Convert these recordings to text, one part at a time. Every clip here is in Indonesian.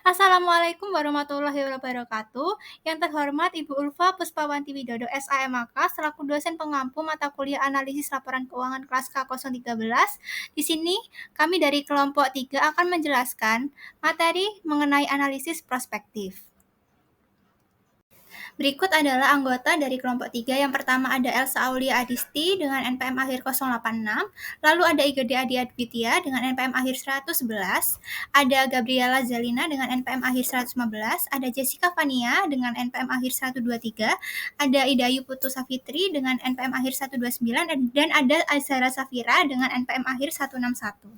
Assalamualaikum warahmatullahi wabarakatuh. Yang terhormat Ibu Ulfa Puspawanti Widodo SAMAK selaku dosen pengampu mata kuliah analisis laporan keuangan kelas K013. Di sini kami dari kelompok 3 akan menjelaskan materi mengenai analisis prospektif. Berikut adalah anggota dari kelompok 3. Yang pertama ada Elsa Aulia Adisti dengan NPM akhir 086, lalu ada Igede Adi Aditya dengan NPM akhir 111, ada Gabriela Zalina dengan NPM akhir 115, ada Jessica Fania dengan NPM akhir 123, ada Idayu Putu Safitri dengan NPM akhir 129, dan ada Azhara Safira dengan NPM akhir 161.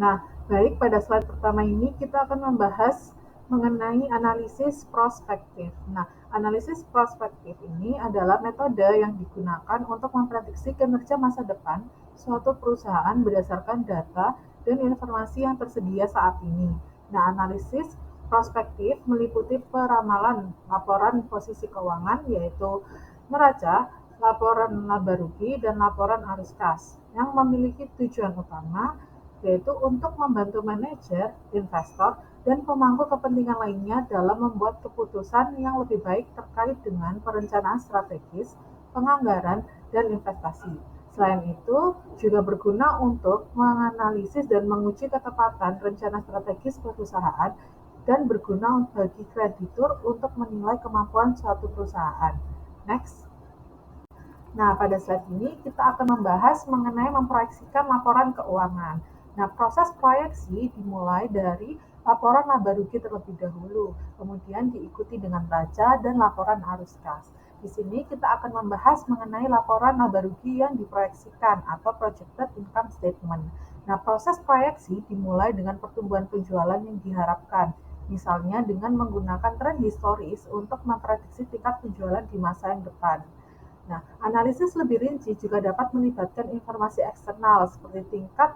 Nah, baik, pada slide pertama ini kita akan membahas mengenai analisis prospektif. Nah, analisis prospektif ini adalah metode yang digunakan untuk memprediksi kinerja masa depan suatu perusahaan berdasarkan data dan informasi yang tersedia saat ini. Nah, analisis prospektif meliputi peramalan laporan posisi keuangan, yaitu neraca, laporan laba rugi, dan laporan arus kas, yang memiliki tujuan utama yaitu untuk membantu manajer, investor, dan pemangku kepentingan lainnya dalam membuat keputusan yang lebih baik terkait dengan perencanaan strategis, penganggaran, dan investasi. Selain itu, juga berguna untuk menganalisis dan menguji ketepatan rencana strategis perusahaan dan berguna bagi kreditur untuk menilai kemampuan suatu perusahaan. Next. Nah, pada slide ini kita akan membahas mengenai memproyeksikan laporan keuangan. Nah, proses proyeksi dimulai dari laporan laba rugi terlebih dahulu, kemudian diikuti dengan neraca dan laporan arus kas. Di sini kita akan membahas mengenai laporan laba rugi yang diproyeksikan atau projected income statement. Nah, proses proyeksi dimulai dengan pertumbuhan penjualan yang diharapkan, misalnya dengan menggunakan trend historis untuk memprediksi tingkat penjualan di masa yang depan. Nah, analisis lebih rinci juga dapat melibatkan informasi eksternal seperti tingkat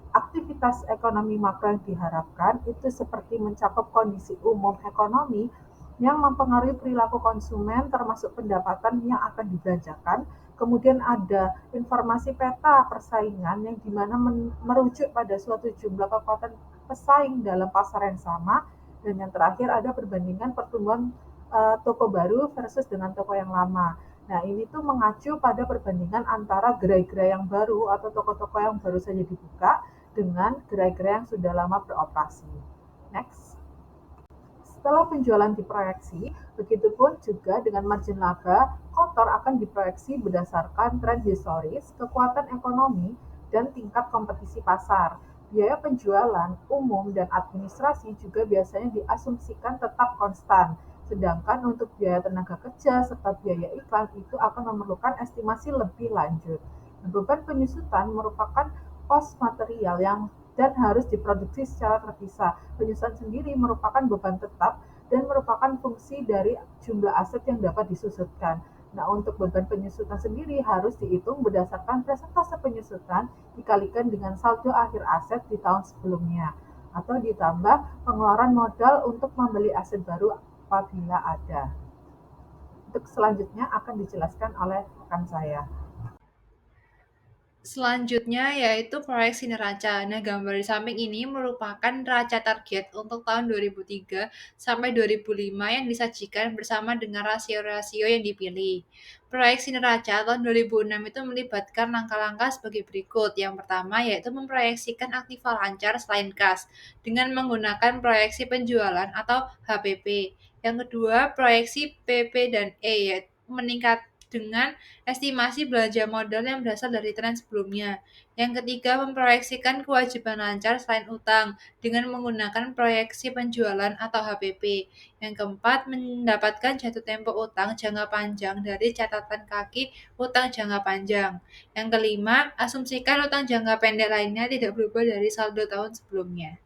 aktivitas ekonomi makro yang diharapkan, itu seperti mencakup kondisi umum ekonomi yang mempengaruhi perilaku konsumen termasuk pendapatan yang akan dibelanjakan. Kemudian ada informasi peta persaingan yang dimana merujuk pada suatu jumlah kekuatan pesaing dalam pasar yang sama. Dan yang terakhir ada perbandingan pertumbuhan toko baru versus dengan toko yang lama. Nah, ini tuh mengacu pada perbandingan antara gerai-gerai yang baru atau toko-toko yang baru saja dibuka dengan gerai-gerai yang sudah lama beroperasi. Next. Setelah penjualan diproyeksi, begitupun juga dengan margin laba, kotor akan diproyeksi berdasarkan tren historis, kekuatan ekonomi, dan tingkat kompetisi pasar. Biaya penjualan, umum, dan administrasi juga biasanya diasumsikan tetap konstan, sedangkan untuk biaya tenaga kerja serta biaya iklan itu akan memerlukan estimasi lebih lanjut. Beban penyusutan merupakan pos material yang dan harus diproduksi secara terpisah. Penyusutan sendiri merupakan beban tetap dan merupakan fungsi dari jumlah aset yang dapat disusutkan. Nah, untuk beban penyusutan sendiri harus dihitung berdasarkan persentase penyusutan dikalikan dengan saldo akhir aset di tahun sebelumnya, atau ditambah pengeluaran modal untuk membeli aset baru apabila ada. Untuk selanjutnya akan dijelaskan oleh rekan saya. Selanjutnya yaitu proyeksi neraca. Nah, gambar di samping ini merupakan neraca target untuk tahun 2003 sampai 2005 yang disajikan bersama dengan rasio-rasio yang dipilih. Proyeksi neraca tahun 2006 itu melibatkan langkah-langkah sebagai berikut. Yang pertama yaitu memproyeksikan aktiva lancar selain kas dengan menggunakan proyeksi penjualan atau HPP. Yang kedua, proyeksi PP dan E yaitu meningkat dengan estimasi belanja modal yang berasal dari tren sebelumnya. Yang ketiga, memproyeksikan kewajiban lancar selain utang dengan menggunakan proyeksi penjualan atau HPP. Yang keempat, mendapatkan jatuh tempo utang jangka panjang dari catatan kaki utang jangka panjang. Yang kelima, asumsikan utang jangka pendek lainnya tidak berubah dari saldo tahun sebelumnya.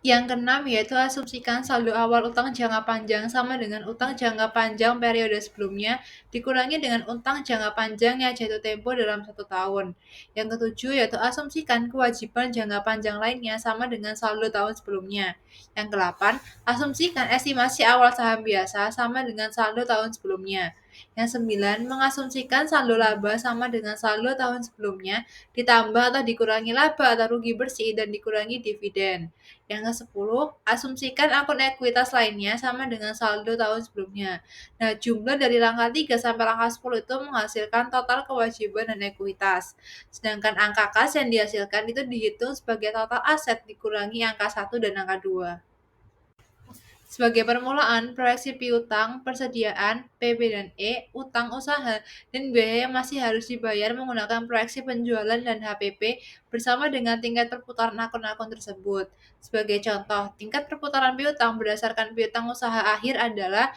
Yang keenam yaitu asumsikan saldo awal utang jangka panjang sama dengan utang jangka panjang periode sebelumnya dikurangi dengan utang jangka panjang yang jatuh tempo dalam 1 tahun. Yang ketujuh yaitu asumsikan kewajiban jangka panjang lainnya sama dengan saldo tahun sebelumnya. Yang kedelapan, asumsikan estimasi awal saham biasa sama dengan saldo tahun sebelumnya. Yang 9, mengasumsikan saldo laba sama dengan saldo tahun sebelumnya, ditambah atau dikurangi laba atau rugi bersih dan dikurangi dividen. Yang ke-10, asumsikan akun ekuitas lainnya sama dengan saldo tahun sebelumnya. Nah, jumlah dari langkah 3 sampai langkah 10 itu menghasilkan total kewajiban dan ekuitas. Sedangkan angka kas yang dihasilkan itu dihitung sebagai total aset dikurangi angka 1 dan angka 2. Sebagai permulaan, proyeksi piutang, persediaan, PB dan E, utang usaha, dan biaya yang masih harus dibayar menggunakan proyeksi penjualan dan HPP bersama dengan tingkat perputaran akun-akun tersebut. Sebagai contoh, tingkat perputaran piutang berdasarkan piutang usaha akhir adalah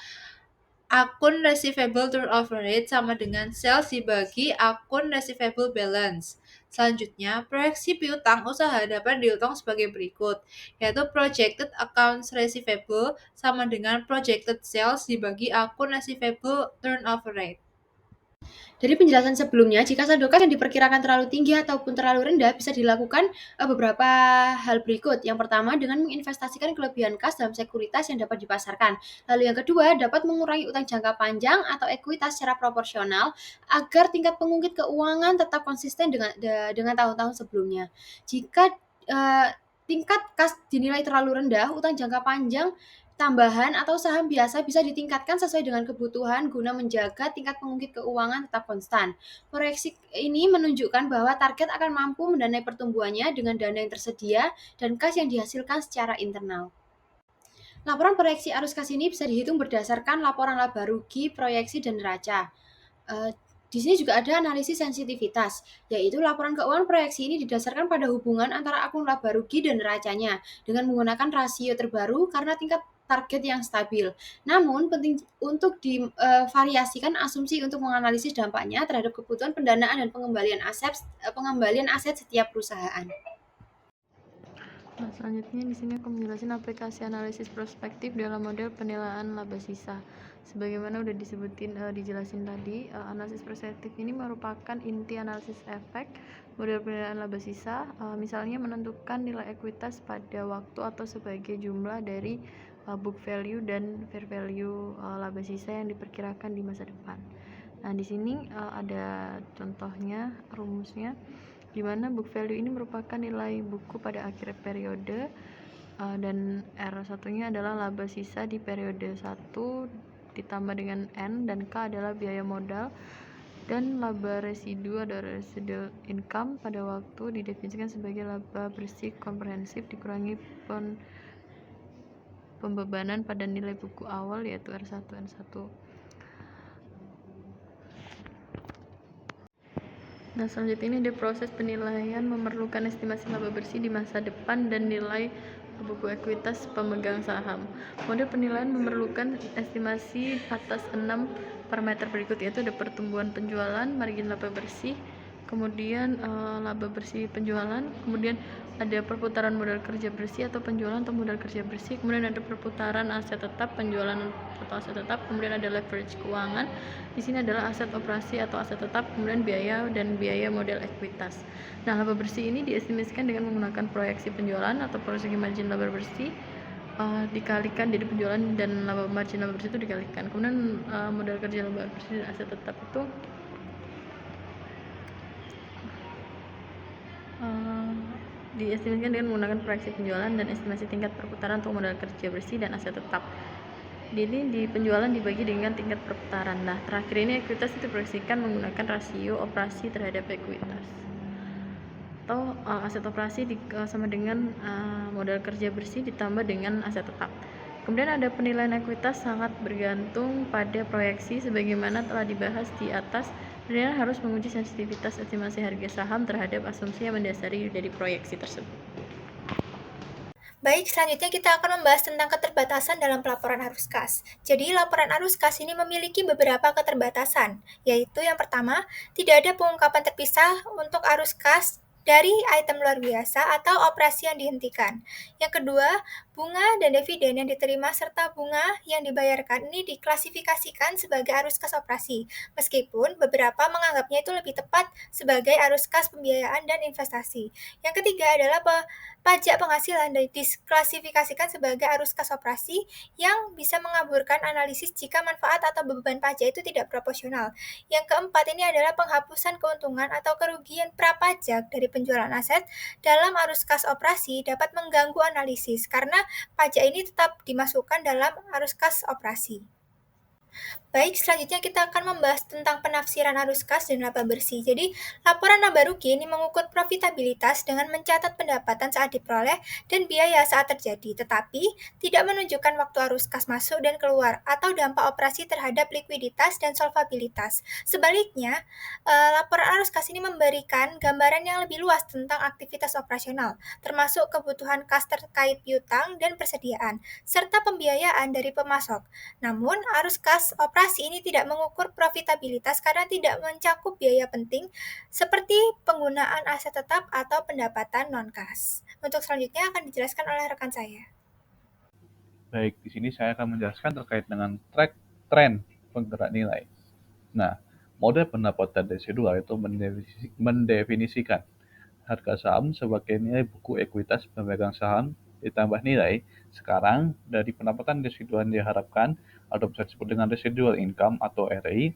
akun receivable turnover rate sama dengan sales dibagi akun receivable balance. Selanjutnya, proyeksi piutang usaha dapat dihitung sebagai berikut, yaitu projected accounts receivable sama dengan projected sales dibagi akun receivable turnover rate. Dari penjelasan sebelumnya, jika saldo kas yang diperkirakan terlalu tinggi ataupun terlalu rendah, bisa dilakukan beberapa hal berikut. Yang pertama, dengan menginvestasikan kelebihan kas dalam sekuritas yang dapat dipasarkan. Lalu yang kedua, dapat mengurangi utang jangka panjang atau ekuitas secara proporsional agar tingkat pengungkit keuangan tetap konsisten dengan tahun-tahun sebelumnya. Jika tingkat kas dinilai terlalu rendah, utang jangka panjang tambahan atau saham biasa bisa ditingkatkan sesuai dengan kebutuhan guna menjaga tingkat pengungkit keuangan tetap konstan. Proyeksi ini menunjukkan bahwa target akan mampu mendanai pertumbuhannya dengan dana yang tersedia dan kas yang dihasilkan secara internal. Laporan proyeksi arus kas ini bisa dihitung berdasarkan laporan laba rugi, proyeksi, dan neraca. Di sini juga ada analisis sensitivitas, yaitu laporan keuangan proyeksi ini didasarkan pada hubungan antara akun laba rugi dan neracanya dengan menggunakan rasio terbaru karena tingkat target yang stabil. Namun, penting untuk divariasikan asumsi untuk menganalisis dampaknya terhadap kebutuhan pendanaan dan pengembalian aset setiap perusahaan. Nah, selanjutnya di sini aku menjelaskan aplikasi analisis prospektif dalam model penilaian laba sisa. Sebagaimana udah dijelasin tadi, analisis prospektif ini merupakan inti analisis efek model penilaian laba sisa, misalnya menentukan nilai ekuitas pada waktu atau sebagai jumlah dari book value dan fair value laba sisa yang diperkirakan di masa depan. Nah, di sini ada contohnya, rumusnya, di mana book value ini merupakan nilai buku pada akhir periode, dan R1-nya adalah laba sisa di periode 1 ditambah dengan N, dan K adalah biaya modal, dan laba residu atau residual income pada waktu didefinisikan sebagai laba bersih komprehensif dikurangi pembebanan pada nilai buku awal yaitu R1, N1. Nah, selanjutnya ini ada proses penilaian memerlukan estimasi laba bersih di masa depan dan nilai buku ekuitas pemegang saham. Model penilaian memerlukan estimasi atas 6 parameter berikut, yaitu ada pertumbuhan penjualan, margin laba bersih, kemudian laba bersih penjualan, kemudian ada perputaran modal kerja bersih atau penjualan atau modal kerja bersih, kemudian ada perputaran aset tetap, penjualan atau aset tetap, kemudian ada leverage keuangan. Di sini adalah aset operasi atau aset tetap, kemudian biaya dan biaya model ekuitas. Nah, laba bersih ini diestimasikan dengan menggunakan proyeksi penjualan atau proyeksi margin laba bersih dikalikan, jadi penjualan dan laba margin laba bersih itu dikalikan. Kemudian modal kerja laba bersih dan aset tetap itu diestimasikan dengan menggunakan proyeksi penjualan dan estimasi tingkat perputaran untuk modal kerja bersih dan aset tetap. Jadi di penjualan dibagi dengan tingkat perputaran. Nah, terakhir ini ekuitas itu diproyeksikan menggunakan rasio operasi terhadap ekuitas. Atau aset operasi sama dengan modal kerja bersih ditambah dengan aset tetap. Kemudian ada penilaian ekuitas sangat bergantung pada proyeksi sebagaimana telah dibahas di atas. Penilaian harus menguji sensitivitas estimasi harga saham terhadap asumsi yang mendasari dari proyeksi tersebut. Baik, selanjutnya kita akan membahas tentang keterbatasan dalam pelaporan arus kas. Jadi, laporan arus kas ini memiliki beberapa keterbatasan, yaitu yang pertama, tidak ada pengungkapan terpisah untuk arus kas dari item luar biasa atau operasi yang dihentikan. Yang kedua, bunga dan dividen yang diterima serta bunga yang dibayarkan ini diklasifikasikan sebagai arus kas operasi, meskipun beberapa menganggapnya itu lebih tepat sebagai arus kas pembiayaan dan investasi. Yang ketiga adalah pajak penghasilan dan diklasifikasikan sebagai arus kas operasi yang bisa mengaburkan analisis jika manfaat atau beban pajak itu tidak proporsional. Yang keempat ini adalah penghapusan keuntungan atau kerugian prapajak dari penjualan aset dalam arus kas operasi dapat mengganggu analisis karena pajak ini tetap dimasukkan dalam arus kas operasi. Baik, selanjutnya kita akan membahas tentang penafsiran arus kas dan laba bersih. Jadi, laporan laba rugi ini mengukur profitabilitas dengan mencatat pendapatan saat diperoleh dan biaya saat terjadi, tetapi tidak menunjukkan waktu arus kas masuk dan keluar atau dampak operasi terhadap likuiditas dan solvabilitas. Sebaliknya, laporan arus kas ini memberikan gambaran yang lebih luas tentang aktivitas operasional, termasuk kebutuhan kas terkait piutang dan persediaan, serta pembiayaan dari pemasok. Namun, arus kas operasi ini tidak mengukur profitabilitas karena tidak mencakup biaya penting seperti penggunaan aset tetap atau pendapatan non-kas. Untuk selanjutnya akan dijelaskan oleh rekan saya. Baik, di sini saya akan menjelaskan terkait dengan tren penggerak nilai. Nah, model pendapatan residual itu mendefinisikan harga saham sebagai nilai buku ekuitas pemegang saham ditambah nilai sekarang dari pendapatan residual yang diharapkan atau bisa disebut dengan residual income atau RI.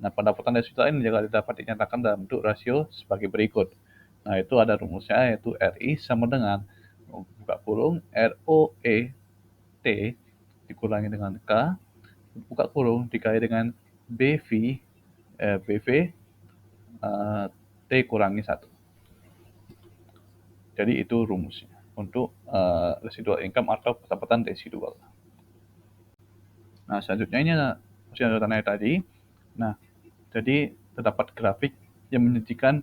Nah, pendapatan residual ini juga dapat dinyatakan dalam bentuk rasio sebagai berikut. Nah, itu ada rumusnya yaitu RI sama dengan buka kurung ROE T dikurangi dengan K buka kurung dikali dengan BV T kurangi 1. Jadi itu rumusnya untuk residual income atau pendapatan residual. Nah, selanjutnya ini masih ada tanda tadi. Nah, jadi terdapat grafik yang menunjukkan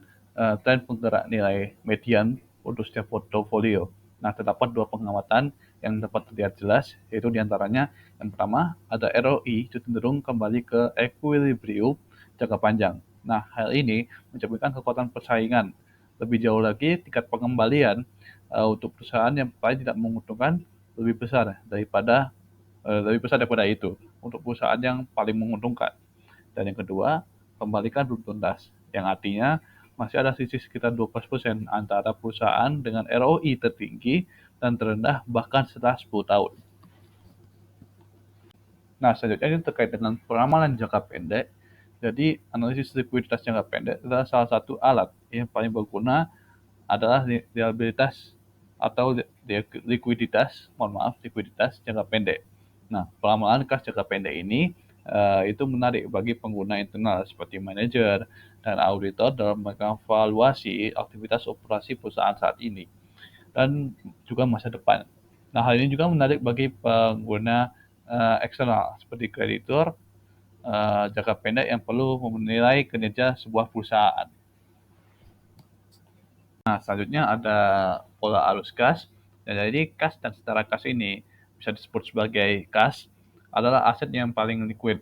tren penggerak nilai median untuk setiap portofolio. Nah, terdapat dua pengamatan yang dapat terlihat jelas, yaitu diantaranya yang pertama ada ROI itu cenderung kembali ke equilibrium jangka panjang. Nah, hal ini mencerminkan kekuatan persaingan. Lebih jauh lagi, tingkat pengembalian untuk perusahaan yang paling tidak menguntungkan lebih besar daripada itu untuk perusahaan yang paling menguntungkan. Dan yang kedua, kembalikan belum tuntas, yang artinya masih ada sisi sekitar 12% antara perusahaan dengan ROI tertinggi dan terendah bahkan setelah 10 tahun. Nah, selanjutnya ini terkait dengan peramalan jangka pendek. Jadi, analisis likuiditas jangka pendek adalah salah satu alat yang paling berguna adalah liabilitas atau likuiditas jangka pendek. Nah, peramalan kas jangka pendek ini itu menarik bagi pengguna internal seperti manajer dan auditor dalam mengevaluasi aktivitas operasi perusahaan saat ini dan juga masa depan. Nah, hal ini juga menarik bagi pengguna eksternal seperti kreditur jangka pendek yang perlu menilai kinerja sebuah perusahaan. Nah, selanjutnya ada pola arus kas. Jadi kas dan setara kas ini bisa disebut sebagai kas adalah aset yang paling liquid.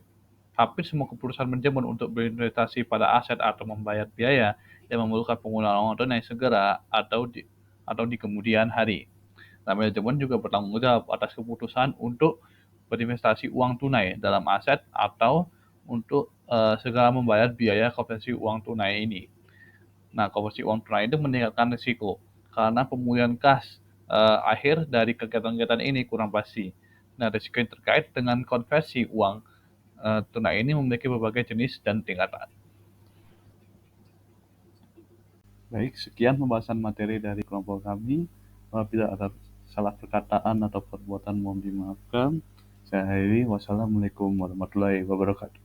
Hampir semua keputusan manajemen untuk berinvestasi pada aset atau membayar biaya yang memerlukan penggunaan uang tunai segera atau di kemudian hari. Nah, manajemen juga bertanggung jawab atas keputusan untuk berinvestasi uang tunai dalam aset atau untuk segera membayar biaya konversi uang tunai ini. Nah, konversi uang tunai itu meningkatkan risiko karena pemulihan kas akhir dari kegiatan-kegiatan ini kurang pasti. Nah, risiko yang terkait dengan konversi uang tunai ini memiliki berbagai jenis dan tingkatan. Baik, sekian pembahasan materi dari kelompok kami. Apabila ada salah perkataan atau perbuatan mohon dimaafkan. Saya akhiri. Wassalamualaikum warahmatullahi wabarakatuh.